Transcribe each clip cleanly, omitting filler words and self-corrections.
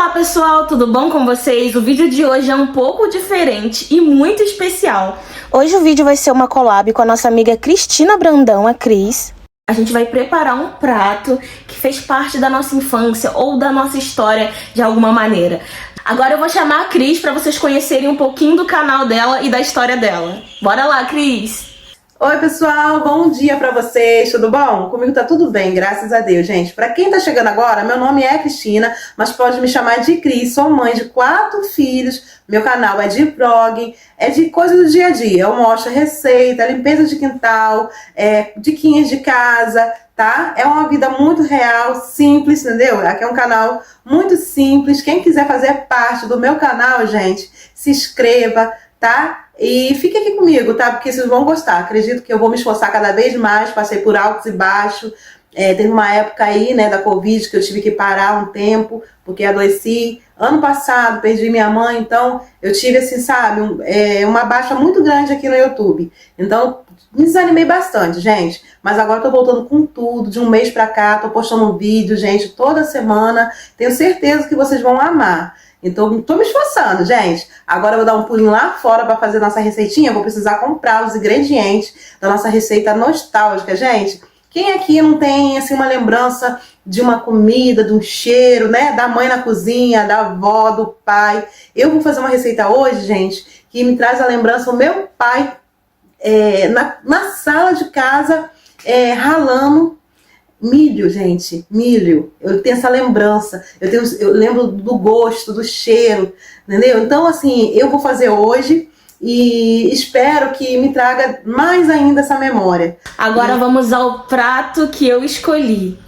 Olá pessoal, tudo bom com vocês? O vídeo de hoje é um pouco diferente e muito especial. Hoje o vídeo vai ser uma collab com a nossa amiga Cristina Brandão, a Cris. A gente vai preparar um prato que fez parte da nossa infância ou da nossa história de alguma maneira. Agora eu vou chamar a Cris para vocês conhecerem um pouquinho do canal dela e da história dela. Bora lá, Cris! Oi pessoal, bom dia pra vocês, tudo bom? Comigo tá tudo bem, graças a Deus, gente. Pra quem tá chegando agora, meu nome é Cristina, mas pode me chamar de Cris. Sou mãe de 4 filhos, meu canal é de vlog, é de coisa do dia a dia. Eu mostro receita, limpeza de quintal, diquinhas de casa, tá? É uma vida muito real, simples, entendeu? Aqui é um canal muito simples. Quem quiser fazer parte do meu canal, gente, se inscreva, tá? E fique aqui comigo, tá? Porque vocês vão gostar. Acredito que eu vou me esforçar cada vez mais. Passei por altos e baixos. Teve uma época aí, né, da Covid, que eu tive que parar um tempo, porque adoeci. Ano passado, perdi minha mãe, então eu tive, assim, sabe, uma baixa muito grande aqui no YouTube. Então, me desanimei bastante, gente. Mas agora tô voltando com tudo, de um mês pra cá, tô postando um vídeo, gente, toda semana. Tenho certeza que vocês vão amar. Então, tô me esforçando, gente. Agora eu vou dar um pulinho lá fora para fazer nossa receitinha. Vou precisar comprar os ingredientes da nossa receita nostálgica, gente. Quem aqui não tem, assim, uma lembrança de uma comida, de um cheiro, né? Da mãe na cozinha, da avó, do pai. Eu vou fazer uma receita hoje, gente, que me traz a lembrança do meu pai na sala de casa, ralando milho, gente, milho. Eu tenho essa lembrança, eu lembro do gosto, do cheiro, entendeu? Então, assim, eu vou fazer hoje e espero que me traga mais ainda essa memória. Agora vamos ao prato que eu escolhi.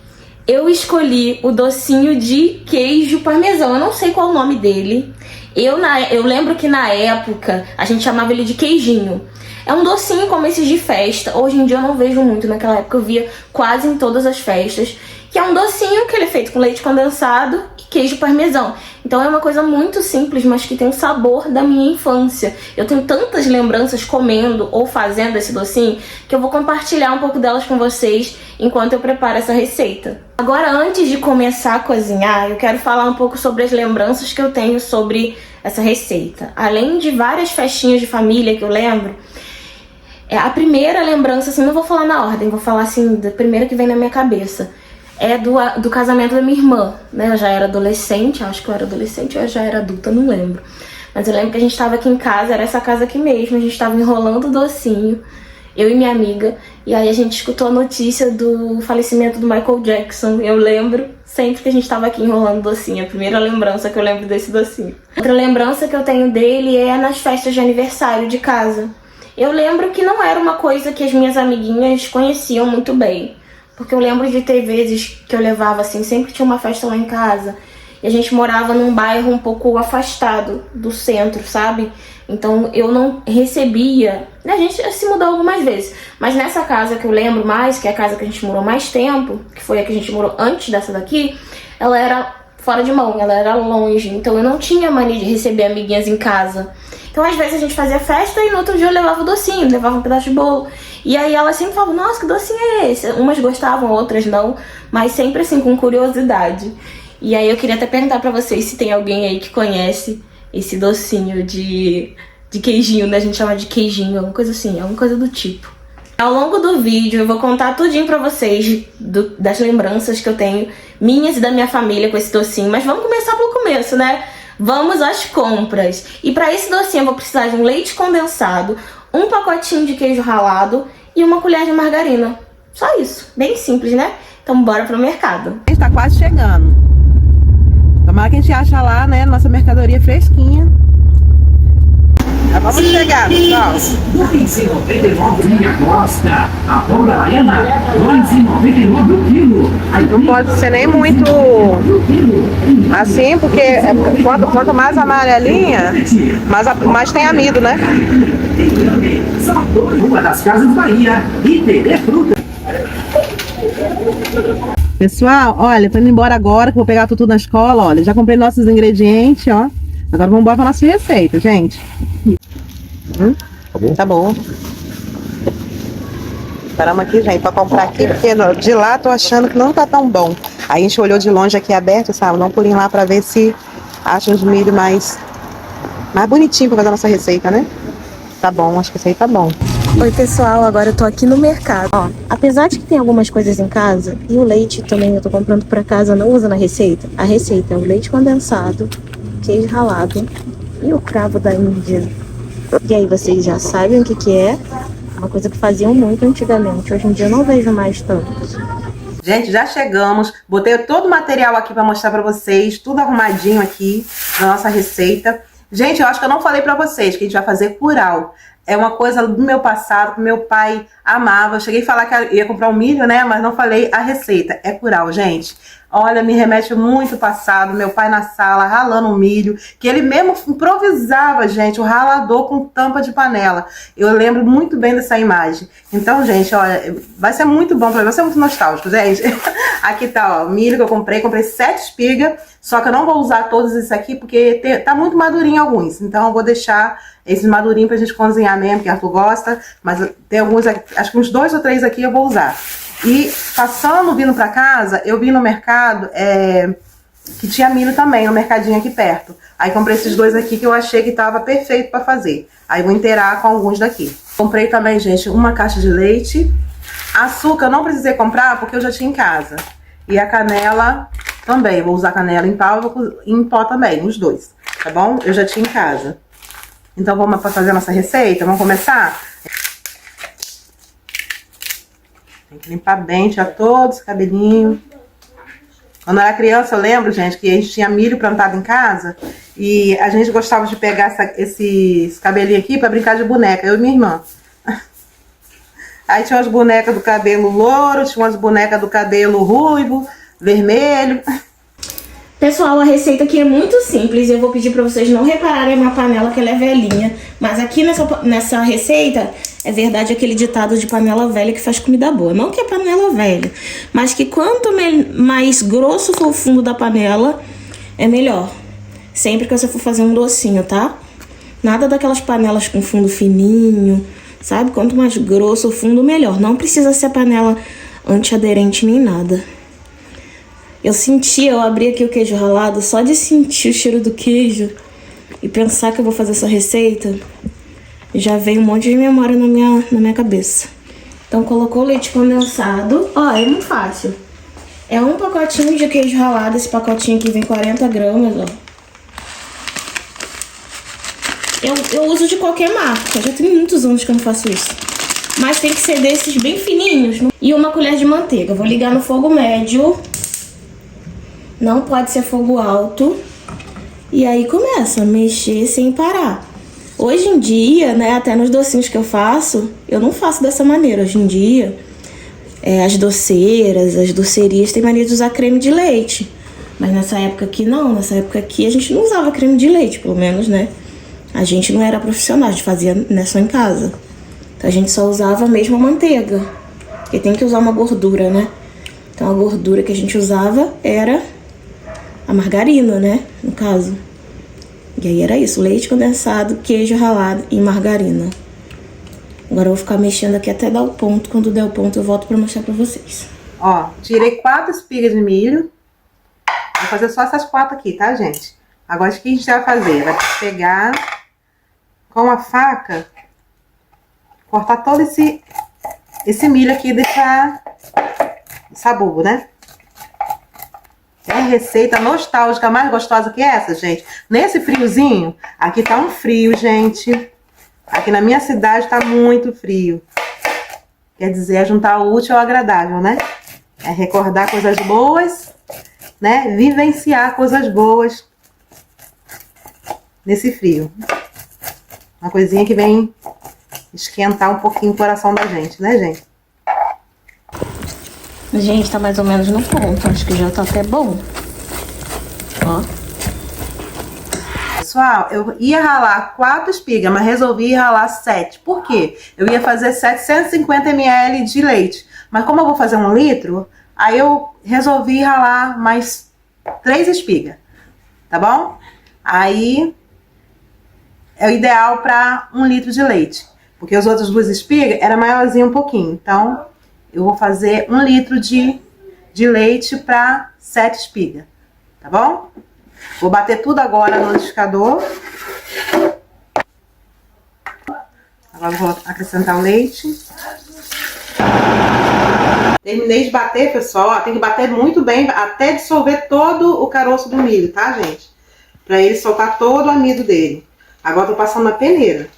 Eu escolhi o docinho de queijo parmesão. Eu não sei qual é o nome dele. Eu lembro que na época a gente chamava ele de queijinho. É um docinho como esses de festa. Hoje em dia eu não vejo muito. Naquela época eu via quase em todas as festas. Que é um docinho que ele é feito com leite condensado e queijo parmesão. Então é uma coisa muito simples, mas que tem o sabor da minha infância. Eu tenho tantas lembranças comendo ou fazendo esse docinho que eu vou compartilhar um pouco delas com vocês enquanto eu preparo essa receita. Agora, antes de começar a cozinhar, eu quero falar um pouco sobre as lembranças que eu tenho sobre essa receita. Além de várias festinhas de família que eu lembro, a primeira lembrança, assim, não vou falar na ordem, vou falar assim, da primeira que vem na minha cabeça. É do casamento da minha irmã, né? Eu já era adolescente, acho que eu era adolescente ou eu já era adulta, não lembro. Mas eu lembro que a gente tava aqui em casa, era essa casa aqui mesmo, a gente tava enrolando o docinho, eu e minha amiga, e aí a gente escutou a notícia do falecimento do Michael Jackson. Eu lembro sempre que a gente tava aqui enrolando o docinho, a primeira lembrança que eu lembro desse docinho. Outra lembrança que eu tenho dele é nas festas de aniversário de casa. Eu lembro que não era uma coisa que as minhas amiguinhas conheciam muito bem. Porque eu lembro de ter vezes que eu levava, assim, sempre tinha uma festa lá em casa. E a gente morava num bairro um pouco afastado do centro, sabe? Então eu não recebia... A gente se mudou algumas vezes. Mas nessa casa que eu lembro mais, que é a casa que a gente morou mais tempo, que foi a que a gente morou antes dessa daqui, ela era fora de mão, ela era longe. Então eu não tinha mania de receber amiguinhas em casa. Então, às vezes, a gente fazia festa e no outro dia eu levava o docinho, levava um pedaço de bolo. E aí ela sempre falava, nossa, que docinho é esse? Umas gostavam, outras não, mas sempre assim, com curiosidade. E aí eu queria até perguntar pra vocês se tem alguém aí que conhece esse docinho de queijinho, né? A gente chama de queijinho, alguma coisa assim, alguma coisa do tipo. Ao longo do vídeo eu vou contar tudinho pra vocês das lembranças que eu tenho, minhas e da minha família com esse docinho. Mas vamos começar pelo começo, né? Vamos às compras. E para esse docinho eu vou precisar de um leite condensado, um pacotinho de queijo ralado e uma colher de margarina. Só isso. Bem simples, né? Então bora pro mercado. A gente tá quase chegando. Tomara que a gente acha lá, né, nossa mercadoria fresquinha. Já vamos chegar, pessoal. 2,99 linha Costa. A pão da Baiana, 2,99 o quilo. Não pode ser nem muito assim, porque quanto mais amarelinha, mais tem amido, né? Uma das Casas Bahia. E Terê Fruta. Pessoal, olha, tô indo embora agora, que vou pegar tudo na escola, olha. Já comprei nossos ingredientes, ó. Agora vamos embora pra nossa receita, gente. Tá bom? Tá bom. Paramos aqui, gente, pra comprar aqui, porque de lá tô achando que não tá tão bom. Aí a gente olhou de longe aqui aberto, sabe? Dá um pulinho lá pra ver se acha uns milho mais bonitinho pra fazer a nossa receita, né? Tá bom, acho que esse aí tá bom. Oi pessoal, agora eu tô aqui no mercado. Ó, apesar de que tem algumas coisas em casa, e o leite também eu tô comprando pra casa, não uso na receita. A receita é o leite condensado, queijo ralado e o cravo da Índia. E aí vocês já sabem o que que é? Uma coisa que faziam muito antigamente. Hoje em dia eu não vejo mais tanto. Gente, já chegamos. Botei todo o material aqui pra mostrar pra vocês. Tudo arrumadinho aqui na nossa receita. Gente, eu acho que eu não falei pra vocês que a gente vai fazer curau. É uma coisa do meu passado, que meu pai amava. Eu cheguei a falar que ia comprar um milho, né? Mas não falei a receita. É curau, gente. Olha, me remete muito ao passado. Meu pai na sala, ralando um milho. Que ele mesmo improvisava, gente, o ralador com tampa de panela. Eu lembro muito bem dessa imagem. Então, gente, olha, vai ser muito bom pra mim. Vai ser muito nostálgico, gente. Aqui tá, ó, milho que eu comprei. Comprei 7 espigas. Só que eu não vou usar todos esses aqui, porque tá muito madurinho alguns. Então, eu vou deixar esses madurinhos pra gente cozinhar mesmo, que Arthur gosta. Mas tem alguns, acho que uns 2 ou 3 aqui eu vou usar. E vindo pra casa, eu vi no mercado que tinha milho também, no mercadinho aqui perto. Aí comprei esses 2 aqui que eu achei que tava perfeito pra fazer. Aí vou inteirar com alguns daqui. Comprei também, gente, uma caixa de leite. Açúcar eu não precisei comprar porque eu já tinha em casa. E a canela também, vou usar canela em pau e em pó também, os 2, tá bom? Eu já tinha em casa. Então vamos fazer a nossa receita, vamos começar? Tem que limpar bem, tirar todos os cabelinhos. Quando eu era criança, eu lembro, gente, que a gente tinha milho plantado em casa. E a gente gostava de pegar esses cabelinhos aqui pra brincar de boneca, eu e minha irmã. Aí tinha umas bonecas do cabelo louro, tinha umas bonecas do cabelo ruivo, vermelho. Pessoal, a receita aqui é muito simples. Eu vou pedir pra vocês não repararem a minha panela, que ela é velhinha. Mas aqui nessa receita, é verdade aquele ditado de panela velha que faz comida boa. Não que é panela velha, mas que quanto mais grosso for o fundo da panela, é melhor. Sempre que você for fazer um docinho, tá? Nada daquelas panelas com fundo fininho, sabe? Quanto mais grosso o fundo, melhor. Não precisa ser panela antiaderente nem nada. Eu abri aqui o queijo ralado, só de sentir o cheiro do queijo e pensar que eu vou fazer essa receita, já veio um monte de memória na minha cabeça. Então colocou o leite condensado, ó, é muito fácil. É um pacotinho de queijo ralado, esse pacotinho aqui vem 40 gramas, ó. Eu uso de qualquer marca, já tem muitos anos que eu não faço isso. Mas tem que ser desses bem fininhos. E uma colher de manteiga, vou ligar no fogo médio. Não pode ser fogo alto. E aí começa a mexer sem parar. Hoje em dia, né, até nos docinhos que eu faço, eu não faço dessa maneira. Hoje em dia, as doceiras, as docerias têm mania de usar creme de leite. Mas nessa época aqui não, nessa época aqui a gente não usava creme de leite, pelo menos, né? A gente não era profissional, a gente fazia, né, só em casa. Então a gente só usava mesmo a manteiga, porque tem que usar uma gordura, né? Então a gordura que a gente usava era a margarina, né, no caso. E aí era isso, leite condensado, queijo ralado e margarina. Agora eu vou ficar mexendo aqui até dar o ponto. Quando der o ponto eu volto pra mostrar pra vocês. Ó, tirei 4 espigas de milho. Vou fazer só essas 4 aqui, tá, gente? Agora o que a gente vai fazer? Vai pegar com a faca, cortar todo esse milho aqui, deixar sabugo, né? É receita nostálgica mais gostosa que essa, gente. Nesse friozinho, aqui tá um frio, gente. Aqui na minha cidade tá muito frio. Quer dizer, é juntar o útil ao agradável, né? É recordar coisas boas, né? Vivenciar coisas boas nesse frio. Uma coisinha que vem esquentar um pouquinho o coração da gente, né, gente? Gente, tá mais ou menos no ponto. Acho que já tá até bom. Ó. Pessoal, eu ia ralar 4 espigas, mas resolvi ralar 7. Por quê? Eu ia fazer 750 ml de leite. Mas como eu vou fazer 1 litro, aí eu resolvi ralar mais 3 espigas. Tá bom? Aí é o ideal para 1 litro de leite. Porque as outras 2 espigas era maiorzinho um pouquinho. Então, eu vou fazer 1 litro de leite para 7 espigas. Tá bom? Vou bater tudo agora no liquidificador. Agora vou acrescentar o leite. Terminei de bater, pessoal. Ó, tem que bater muito bem até dissolver todo o caroço do milho, tá, gente? Pra ele soltar todo o amido dele. Agora tô passando na peneira.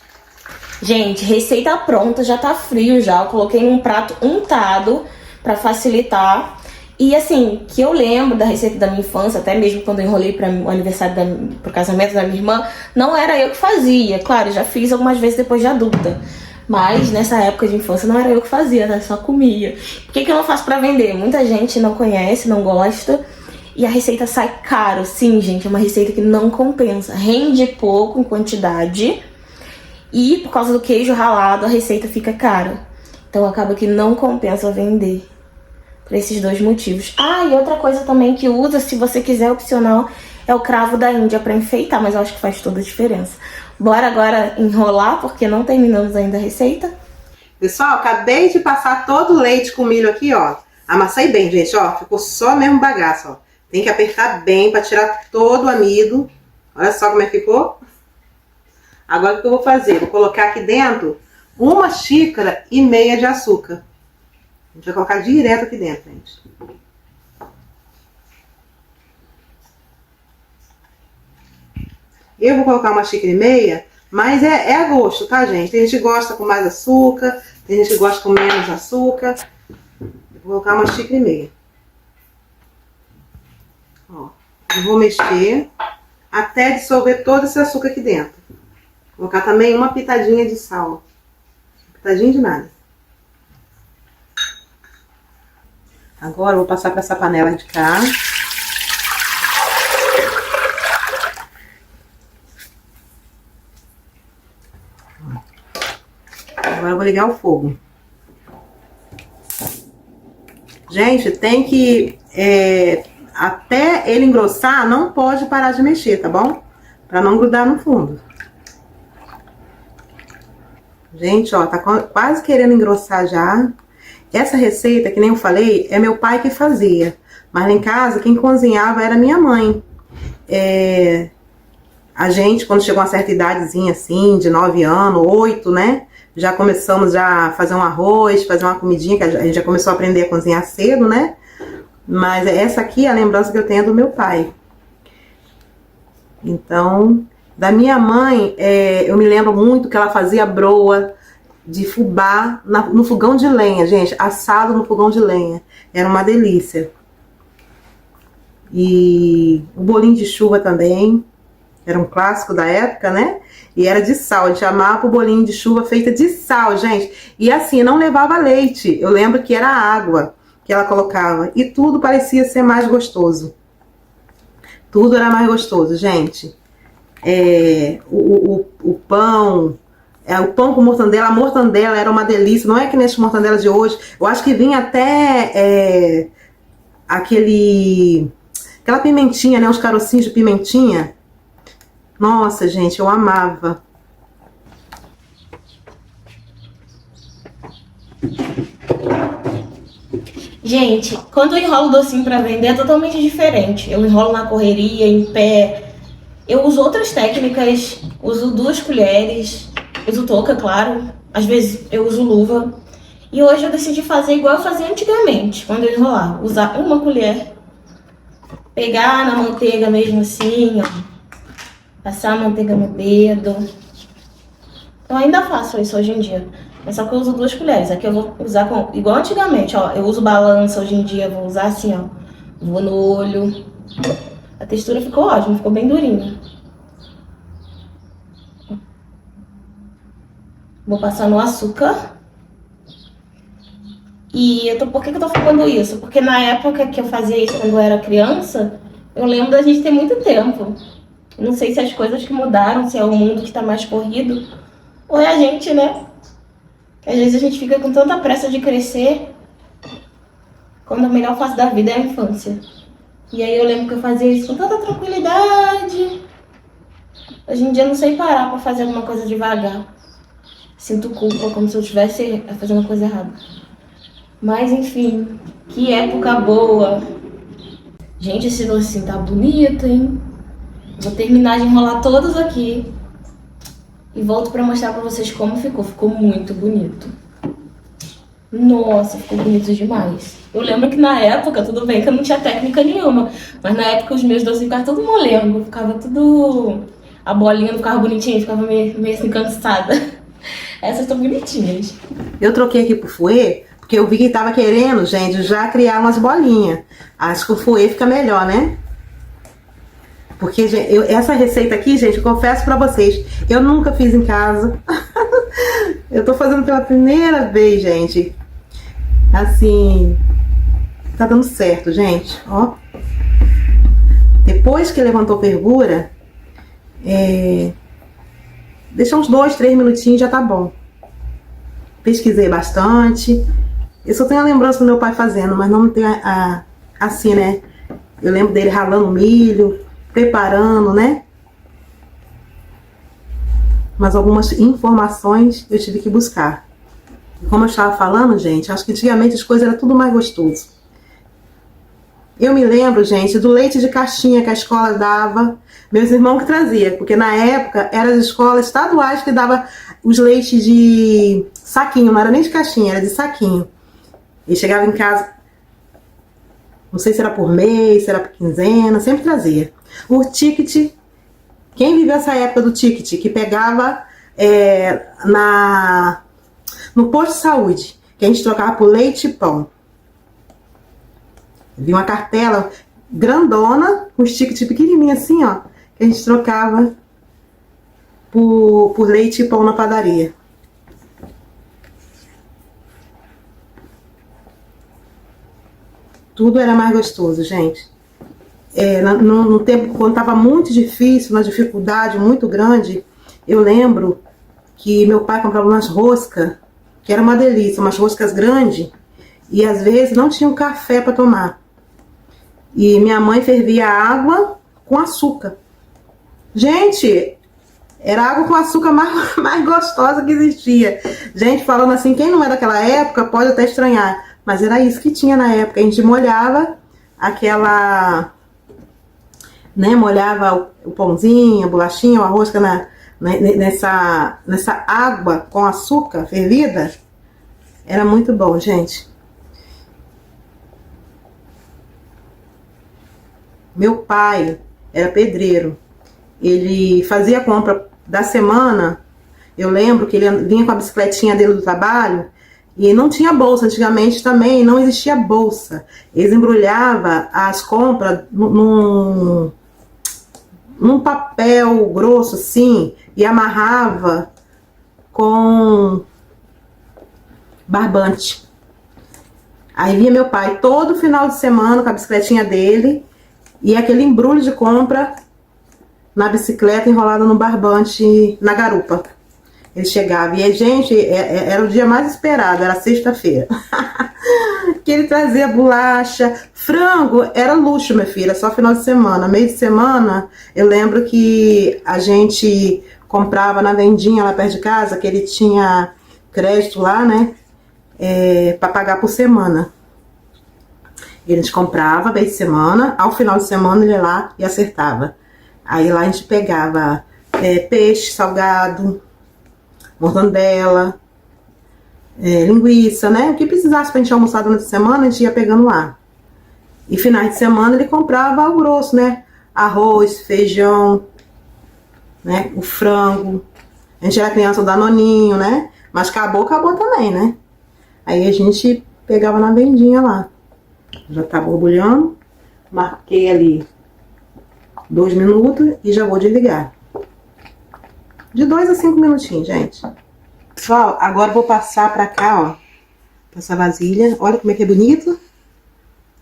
Gente, receita pronta, já tá frio já. Eu coloquei num prato untado pra facilitar. E assim, que eu lembro da receita da minha infância, até mesmo quando eu enrolei para o aniversário, pro casamento da minha irmã, não era eu que fazia. Claro, já fiz algumas vezes depois de adulta. Mas nessa época de infância não era eu que fazia, né? Só comia. Por que eu não faço pra vender? Muita gente não conhece, não gosta. E a receita sai caro. Sim, gente, é uma receita que não compensa. Rende pouco em quantidade. E por causa do queijo ralado, a receita fica cara. Então acaba que não compensa vender. Por esses dois motivos. Ah, e outra coisa também que usa, se você quiser, opcional, é o cravo da Índia pra enfeitar, mas eu acho que faz toda a diferença. Bora agora enrolar, porque não terminamos ainda a receita. Pessoal, acabei de passar todo o leite com milho aqui, ó. Amassei bem, gente, ó. Ficou só mesmo bagaço, ó. Tem que apertar bem pra tirar todo o amido. Olha só como é que ficou. Agora o que eu vou fazer? Vou colocar aqui dentro 1,5 xícaras de açúcar. A gente vai colocar direto aqui dentro, gente. Eu vou colocar 1,5 xícaras, mas é a gosto, tá, gente? Tem gente que gosta com mais açúcar, tem gente que gosta com menos açúcar. Eu vou colocar 1,5 xícaras. Ó, eu vou mexer até dissolver todo esse açúcar aqui dentro. Vou colocar também uma pitadinha de sal. Pitadinha de nada. Agora eu vou passar para essa panela de cá. Agora eu vou ligar o fogo. Gente, tem que... até ele engrossar, não pode parar de mexer, tá bom? Pra não grudar no fundo. Gente, ó, tá quase querendo engrossar já. Essa receita, que nem eu falei, é meu pai que fazia. Mas lá em casa, quem cozinhava era minha mãe. A gente, quando chegou a uma certa idadezinha assim, de 9 anos, 8, né? Já começamos a fazer um arroz, fazer uma comidinha, que a gente já começou a aprender a cozinhar cedo, né? Mas essa aqui é a lembrança que eu tenho do meu pai. Então, da minha mãe, eu me lembro muito que ela fazia broa de fubá no fogão de lenha, gente, assado no fogão de lenha. Era uma delícia. E o bolinho de chuva também, era um clássico da época, né? E era de sal, a gente amava o bolinho de chuva feita de sal, gente. E assim, não levava leite, eu lembro que era água que ela colocava. E tudo parecia ser mais gostoso. Tudo era mais gostoso, gente. O pão... o pão com mortandela, a mortandela era uma delícia, não é que nesse mortandela de hoje, eu acho que vinha até aquela pimentinha, né, os carocinhos de pimentinha. Nossa, gente, eu amava. Gente, quando eu enrolo docinho pra vender é totalmente diferente. Eu enrolo na correria, em pé. Eu uso outras técnicas, uso 2 colheres, uso touca, claro. Às vezes eu uso luva. E hoje eu decidi fazer igual eu fazia antigamente, quando eu enrolava. Usar uma colher, pegar na manteiga mesmo assim, ó. Passar a manteiga no dedo. Eu ainda faço isso hoje em dia. Mas só que eu uso 2 colheres. Aqui eu vou usar igual antigamente, ó. Eu uso balança hoje em dia, eu vou usar assim, ó. Vou no olho. A textura ficou ótima, ficou bem durinha. Vou passar no açúcar. E por que eu tô falando isso? Porque na época que eu fazia isso quando eu era criança, eu lembro da gente ter muito tempo. Não sei se as coisas que mudaram, se é o mundo que tá mais corrido, ou é a gente, né? Às vezes a gente fica com tanta pressa de crescer, quando a melhor fase da vida é a infância. E aí eu lembro que eu fazia isso com tanta tranquilidade. Hoje em dia eu não sei parar pra fazer alguma coisa devagar. Sinto culpa, como se eu estivesse fazendo uma coisa errada. Mas enfim, que época boa. Gente, esse docinho tá bonito, hein? Vou terminar de enrolar todos aqui e volto pra mostrar pra vocês como ficou. Ficou muito bonito. Nossa, ficou bonito demais. Eu lembro que na época, tudo bem que eu não tinha técnica nenhuma, mas na época os meus doces ficavam tudo molengo, ficava tudo... A bolinha não ficava bonitinha, ficava meio assim cansada. Essas estão bonitinhas. Eu troquei aqui pro fouet, porque eu vi que tava querendo, gente, já criar umas bolinhas. Acho que o fouet fica melhor, né? Porque gente, essa receita aqui, gente, eu confesso pra vocês, eu nunca fiz em casa. Eu tô fazendo pela primeira vez, gente. Assim, tá dando certo, gente, ó. Depois que levantou fervura, deixa uns 2, 3 minutinhos, já tá bom. Pesquisei bastante. Eu só tenho a lembrança do meu pai fazendo, mas não tenho assim, né? Eu lembro dele ralando milho, preparando, né? Mas algumas informações eu tive que buscar. Como eu estava falando, gente, acho que antigamente as coisas eram tudo mais gostoso. Eu me lembro, gente, do leite de caixinha que a escola dava. Meus irmãos que traziam, porque na época eram as escolas estaduais que davam os leites de saquinho, não era nem de caixinha, era de saquinho. E chegava em casa, não sei se era por mês, se era por quinzena, sempre trazia. O ticket, quem viveu essa época do ticket, que pegava no posto de saúde, que a gente trocava por leite e pão. Vi uma cartela grandona, com os tickets pequenininhos assim, ó, que a gente trocava por leite e pão na padaria. Tudo era mais gostoso, gente. No tempo, quando estava muito difícil, uma dificuldade muito grande, eu lembro que meu pai comprava umas roscas, que era uma delícia, umas roscas grandes, e às vezes não tinha um café para tomar. E minha mãe fervia água com açúcar. Gente, era água com açúcar mais gostosa que existia. Gente, falando assim, quem não é daquela época pode até estranhar, mas era isso que tinha na época. A gente molhava aquela... né, molhava o pãozinho, a bolachinha, a rosca nessa água com açúcar fervida. Era muito bom, gente. Meu pai era pedreiro. Ele fazia a compra da semana. Eu lembro que ele vinha com a bicicletinha dele do trabalho e não tinha bolsa. Antigamente também não existia bolsa. Eles embrulhavam as compras num papel grosso assim e amarrava com barbante. Aí vinha meu pai todo final de semana com a bicicletinha dele e aquele embrulho de compra na bicicleta enrolado no barbante na garupa. Ele chegava e, gente, era o dia mais esperado, era sexta-feira. Que ele trazia bolacha, frango, era luxo, minha filha, só final de semana. Meio de semana, eu lembro que a gente comprava na vendinha lá perto de casa, que ele tinha crédito lá, né, para pagar por semana. E a gente comprava meio de semana, ao final de semana ele ia lá e acertava. Aí lá a gente pegava peixe salgado, mortandela, linguiça, né? O que precisasse pra gente almoçar durante a semana, a gente ia pegando lá. E finais de semana ele comprava o grosso, né? Arroz, feijão, né? O frango. A gente era criança do Danoninho, né? Mas acabou também, né? Aí a gente pegava na vendinha lá. Já tá borbulhando. Marquei ali 2 minutos e já vou desligar. De 2 a 5 minutinhos, gente. Pessoal, agora eu vou passar pra cá, ó. Pra essa vasilha. Olha como é que é bonito.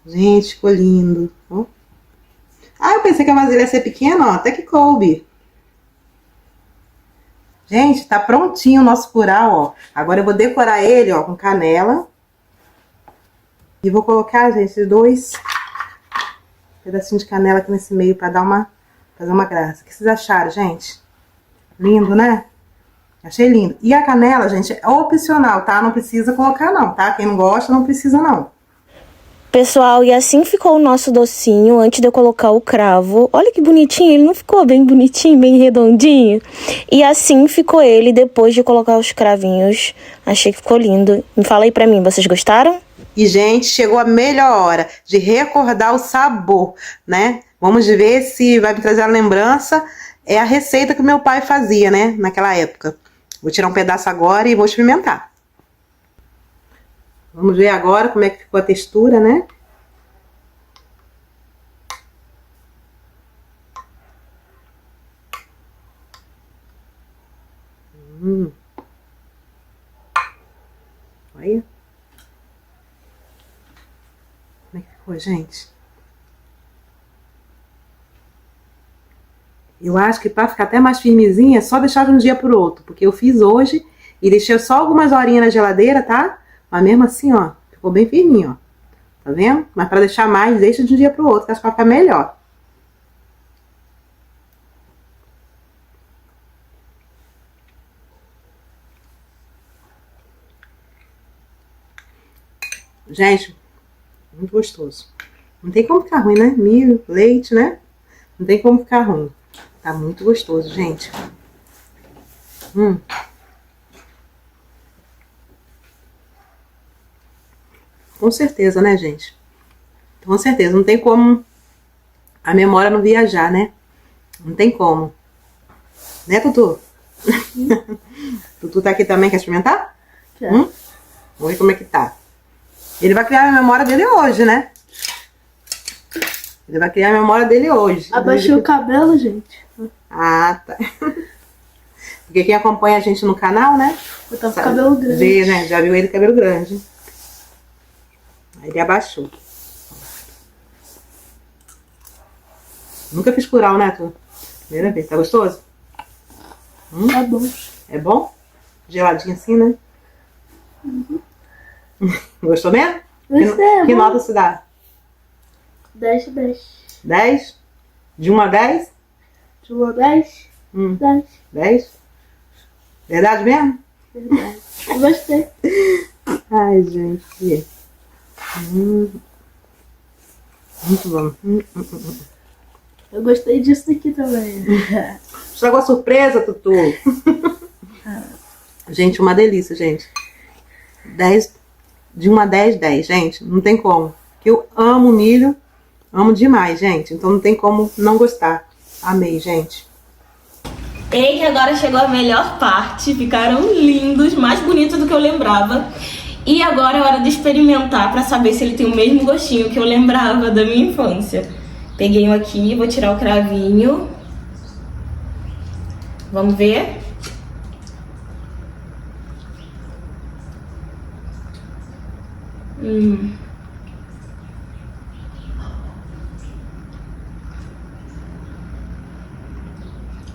Gente, ficou lindo. Ó. Ah, eu pensei que a vasilha ia ser pequena, ó. Até que coube. Gente, tá prontinho o nosso curau, ó. Agora eu vou decorar ele, ó, com canela. E vou colocar, gente, 2 pedacinhos de canela aqui nesse meio pra fazer uma graça. O que vocês acharam, gente? Lindo, né? Achei lindo. E a canela, gente, é opcional, tá? Não precisa colocar, não, tá? Quem não gosta, não precisa, não. Pessoal, e assim ficou o nosso docinho antes de eu colocar o cravo. Olha que bonitinho, ele não ficou bem bonitinho, bem redondinho? E assim ficou ele depois de colocar os cravinhos. Achei que ficou lindo. Me fala aí pra mim, vocês gostaram? E, gente, chegou a melhor hora de recordar o sabor, né? Vamos ver se vai me trazer a lembrança. É a receita que meu pai fazia, né? Naquela época. Vou tirar um pedaço agora e vou experimentar. Vamos ver agora como é que ficou a textura, né? Olha. Como é que ficou, gente? Eu acho que para ficar até mais firmezinha é só deixar de um dia pro outro. Porque eu fiz hoje e deixei só algumas horinhas na geladeira, tá? Mas mesmo assim, ó, ficou bem firminho, ó. Tá vendo? Mas para deixar mais, deixa de um dia pro outro, que acho que vai ficar melhor. Gente, muito gostoso. Não tem como ficar ruim, né? Milho, leite, né? Não tem como ficar ruim. Tá muito gostoso, gente. Com certeza, né, gente? Com certeza. Não tem como a memória não viajar, né? Não tem como. Né, Tutu? Tutu tá aqui também, quer experimentar? Quer. Vamos ver como é que tá. Ele vai criar a memória dele hoje, né? Ele vai criar a memória dele hoje. Abaixei o cabelo, gente. Ah, tá. Porque quem acompanha a gente no canal, né? Eu tava com cabelo grande. Vê, né? Já viu ele com cabelo grande. Aí ele abaixou. Nunca fiz curau, né, tu? Primeira vez. Tá gostoso? Tá bom. É bom? Geladinho assim, né? Gostou mesmo? Gostei, Que nota se dá? 10 de 10. 10? De 1 a 10? De 1 a 10? 10. 10? Verdade mesmo? Verdade. Eu gostei. Ai, gente. Muito bom. Eu gostei disso aqui também. Estragou a surpresa, Tutu. Gente, uma delícia, gente. 10, de 1 a 10, 10, gente. Não tem como. Porque eu amo milho. Amo demais, gente. Então não tem como não gostar. Amei, gente. Ei, que agora chegou a melhor parte. Ficaram lindos, mais bonitos do que eu lembrava. E agora é hora de experimentar pra saber se ele tem o mesmo gostinho que eu lembrava da minha infância. Peguei um aqui, vou tirar o cravinho. Vamos ver?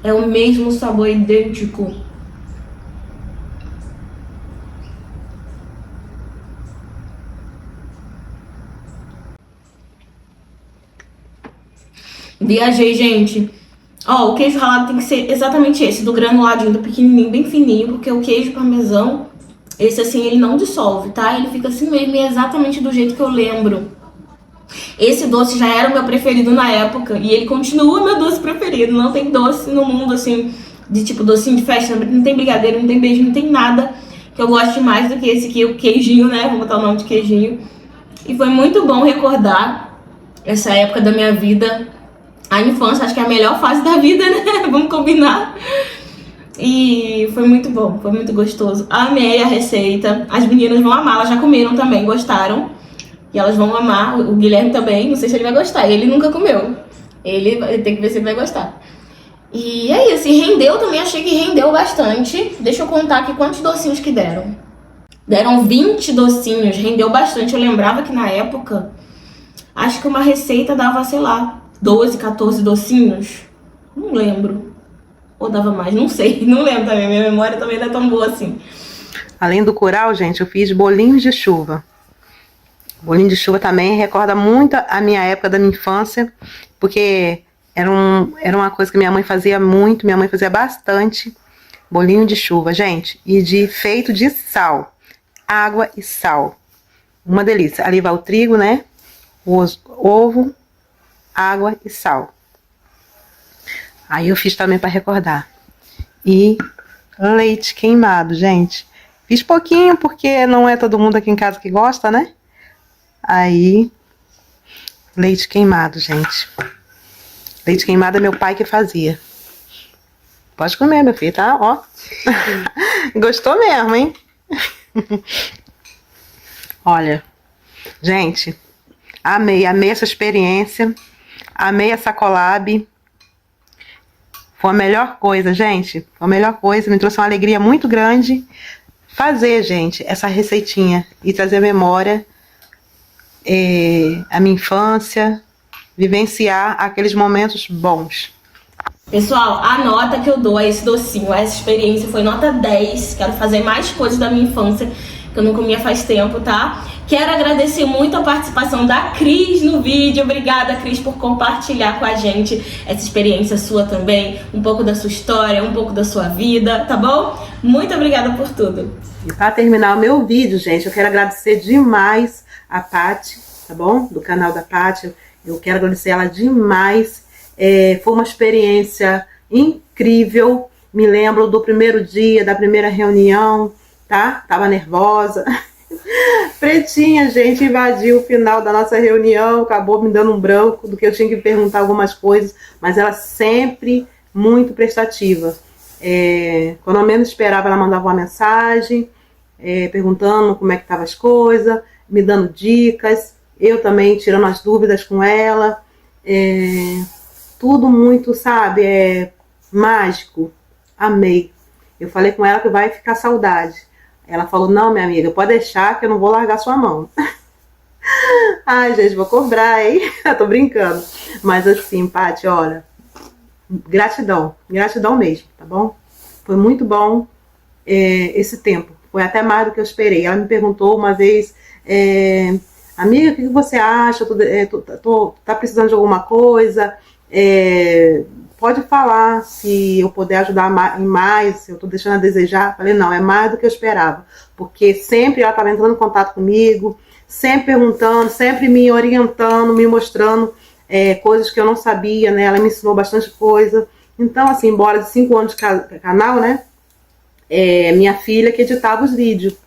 É o mesmo sabor, idêntico. Viajei, gente. Ó, o queijo ralado tem que ser exatamente esse, do granuladinho, do pequenininho, bem fininho, porque o queijo parmesão, esse assim, ele não dissolve, tá? Ele fica assim mesmo, e é exatamente do jeito que eu lembro. Esse doce já era o meu preferido na época, e ele continua meu doce preferido. Não tem doce no mundo, assim, de tipo docinho de festa, não tem brigadeiro, não tem beijo, não tem nada que eu goste mais do que esse aqui, o queijinho, né? Vou botar o nome de queijinho. E foi muito bom recordar essa época da minha vida. A infância, acho que é a melhor fase da vida, né? Vamos combinar. E foi muito bom, foi muito gostoso. Amei a receita. As meninas vão amar, elas já comeram também, gostaram. E elas vão amar. O Guilherme também, não sei se ele vai gostar. Ele nunca comeu. Ele tem que ver se ele vai gostar. E é isso, e rendeu também, achei que rendeu bastante. Deixa eu contar aqui quantos docinhos que deram. Deram 20 docinhos, rendeu bastante. Eu lembrava que na época, acho que uma receita dava, sei lá, 12, 14 docinhos. Não lembro. Ou dava mais, não sei. Não lembro também, minha memória também não é tão boa assim. Além do curau, gente, eu fiz bolinhos de chuva. Bolinho de chuva também recorda muito a minha época da minha infância, porque era uma coisa que minha mãe fazia muito, minha mãe fazia bastante. Bolinho de chuva, gente, e feito de sal, água e sal. Uma delícia. Ali vai o trigo, né? ovo, água e sal. Aí eu fiz também para recordar. E leite queimado, gente. Fiz pouquinho porque não é todo mundo aqui em casa que gosta, né? Aí, leite queimado, gente. Leite queimado é meu pai que fazia. Pode comer, meu filho, tá? Ó. Gostou mesmo, hein? Olha, gente, amei essa experiência. Amei essa collab. Foi a melhor coisa, gente. Foi a melhor coisa. Me trouxe uma alegria muito grande fazer, gente, essa receitinha e trazer a memória, a minha infância, vivenciar aqueles momentos bons. Pessoal, a nota que eu dou a esse docinho, a essa experiência foi nota 10. Quero fazer mais coisas da minha infância que eu não comia faz tempo, tá? Quero agradecer muito a participação da Cris no vídeo. Obrigada, Cris, por compartilhar com a gente essa experiência sua também, um pouco da sua história, um pouco da sua vida, tá bom? Muito obrigada por tudo. E para terminar o meu vídeo, gente, eu quero agradecer demais a Paty, tá bom? Do canal da Paty. Eu quero agradecer ela demais. Foi uma experiência incrível. Me lembro do primeiro dia, da primeira reunião, tá? Tava nervosa. Pretinha, gente, invadiu o final da nossa reunião, acabou me dando um branco do que eu tinha que perguntar algumas coisas, mas ela sempre muito prestativa. Quando eu menos esperava, ela mandava uma mensagem, perguntando como é que estavam as coisas, me dando dicas, eu também tirando as dúvidas com ela. Tudo muito, sabe, mágico. Amei. Eu falei com ela que vai ficar saudade. Ela falou, não, minha amiga, pode deixar que eu não vou largar sua mão. Ai, gente, vou cobrar, hein? Tô brincando. Mas assim, Paty, olha, gratidão mesmo, tá bom? Foi muito bom esse tempo. Foi até mais do que eu esperei. Ela me perguntou uma vez, amiga, o que você acha? Tá precisando de alguma coisa? Pode falar se eu puder ajudar mais, se eu tô deixando a desejar. Falei, não, é mais do que eu esperava. Porque sempre ela estava entrando em contato comigo, sempre perguntando, sempre me orientando, me mostrando coisas que eu não sabia, né? Ela me ensinou bastante coisa. Então, assim, embora de 5 anos de canal, né? Minha filha que editava os vídeos,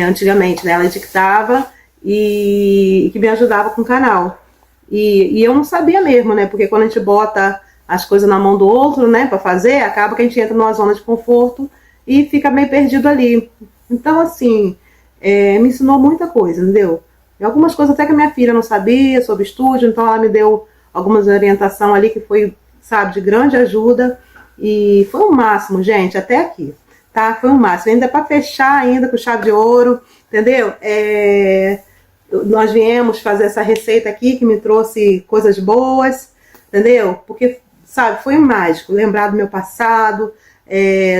antigamente, né? Ela editava e que me ajudava com o canal. E eu não sabia mesmo, né? Porque quando a gente bota as coisas na mão do outro, né, para fazer, acaba que a gente entra numa zona de conforto e fica meio perdido ali. Então, assim, me ensinou muita coisa, entendeu? E algumas coisas até que a minha filha não sabia sobre estúdio, então ela me deu algumas orientação ali que foi, sabe, de grande ajuda. E foi o máximo, gente, até aqui, tá? Foi o máximo. Ainda para fechar ainda com chave de ouro, entendeu? Nós viemos fazer essa receita aqui que me trouxe coisas boas, entendeu? Porque, sabe, foi mágico, lembrar do meu passado,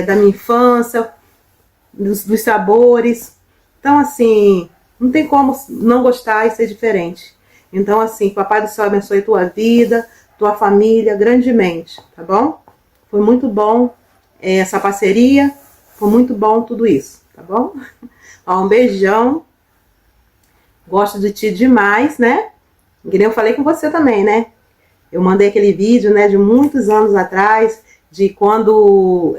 da minha infância, dos sabores. Então, assim, não tem como não gostar e ser diferente. Então, assim, Papai do Céu abençoe tua vida, tua família grandemente, tá bom? Foi muito bom essa parceria, foi muito bom tudo isso, tá bom? Ó, um beijão. Gosto de ti demais, né? Que nem eu falei com você também, né? Eu mandei aquele vídeo, né, de muitos anos atrás, de quando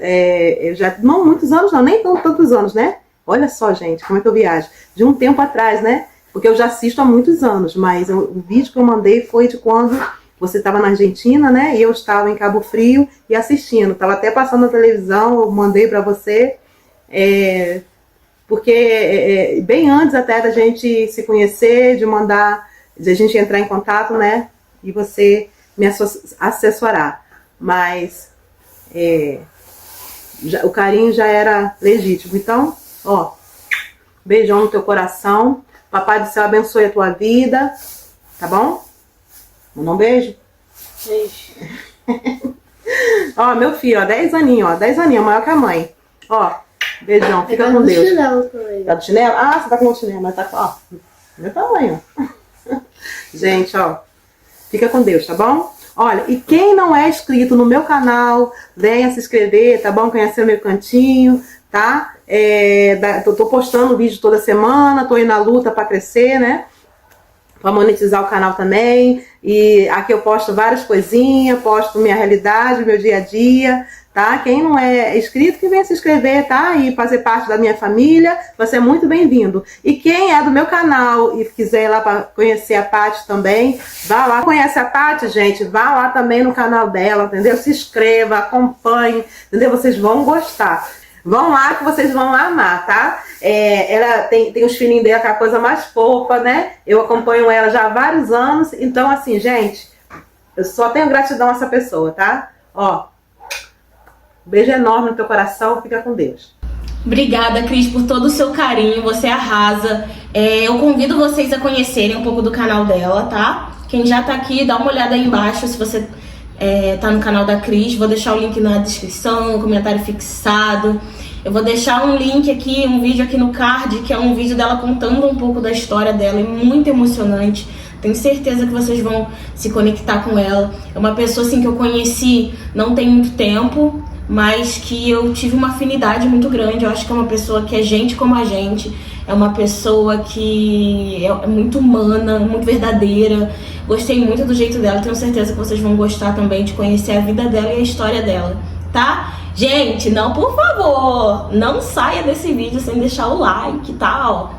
eu já... Não, muitos anos não, nem tantos anos, né? Olha só, gente, como é que eu viajo. De um tempo atrás, né? Porque eu já assisto há muitos anos, mas o vídeo que eu mandei foi de quando você estava na Argentina, né? E eu estava em Cabo Frio e assistindo. Estava até passando na televisão, eu mandei para você. Porque bem antes até da gente se conhecer, de a gente entrar em contato, né? E você me assessorar. Mas o carinho já era legítimo. Então, ó, beijão no teu coração. Papai do Céu abençoe a tua vida. Tá bom? Manda um beijo? Beijo. Ó, meu filho, ó, 10 aninhos, ó. 10 aninhos, maior que a mãe. Ó, beijão, fica com Deus. Tá do chinelo? Ah, você tá com o chinelo, mas tá, ó, meu tamanho. Gente, ó, fica com Deus, tá bom? Olha, e quem não é inscrito no meu canal, venha se inscrever, tá bom? Conhecer o meu cantinho, tá? Tô postando vídeo toda semana, tô aí na luta pra crescer, né? para monetizar o canal também. E aqui eu posto várias coisinhas, posto minha realidade, meu dia a dia, tá? Quem não é inscrito, que venha se inscrever, tá? E fazer parte da minha família, vai ser muito bem-vindo. E quem é do meu canal e quiser ir lá para conhecer a Paty também, vá lá. Conhece a Paty, gente? Vá lá também no canal dela, entendeu? Se inscreva, acompanhe, entendeu? Vocês vão gostar. Vão lá que vocês vão amar, tá? Ela tem os filhinhos dela, que é a coisa mais fofa, né? Eu acompanho ela já há vários anos. Então, assim, gente, eu só tenho gratidão a essa pessoa, tá? Ó, beijo enorme no teu coração. Fica com Deus. Obrigada, Cris, por todo o seu carinho. Você arrasa. Eu convido vocês a conhecerem um pouco do canal dela, tá? Quem já tá aqui, dá uma olhada aí embaixo se você tá no canal da Cris. Vou deixar o link na descrição, no comentário fixado. Eu vou deixar um link aqui, um vídeo aqui no card, que é um vídeo dela contando um pouco da história dela. É muito emocionante. Tenho certeza que vocês vão se conectar com ela. É uma pessoa assim que eu conheci não tem muito tempo, mas que eu tive uma afinidade muito grande. Eu acho que é uma pessoa que é gente como a gente. É uma pessoa que é muito humana, muito verdadeira. Gostei muito do jeito dela. Tenho certeza que vocês vão gostar também de conhecer a vida dela e a história dela, tá? Gente, não, por favor, não saia desse vídeo sem deixar o like, tá?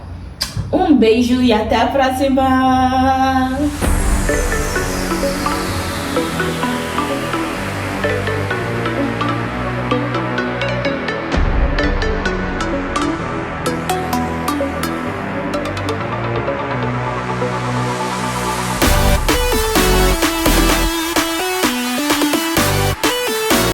Um beijo e até a próxima!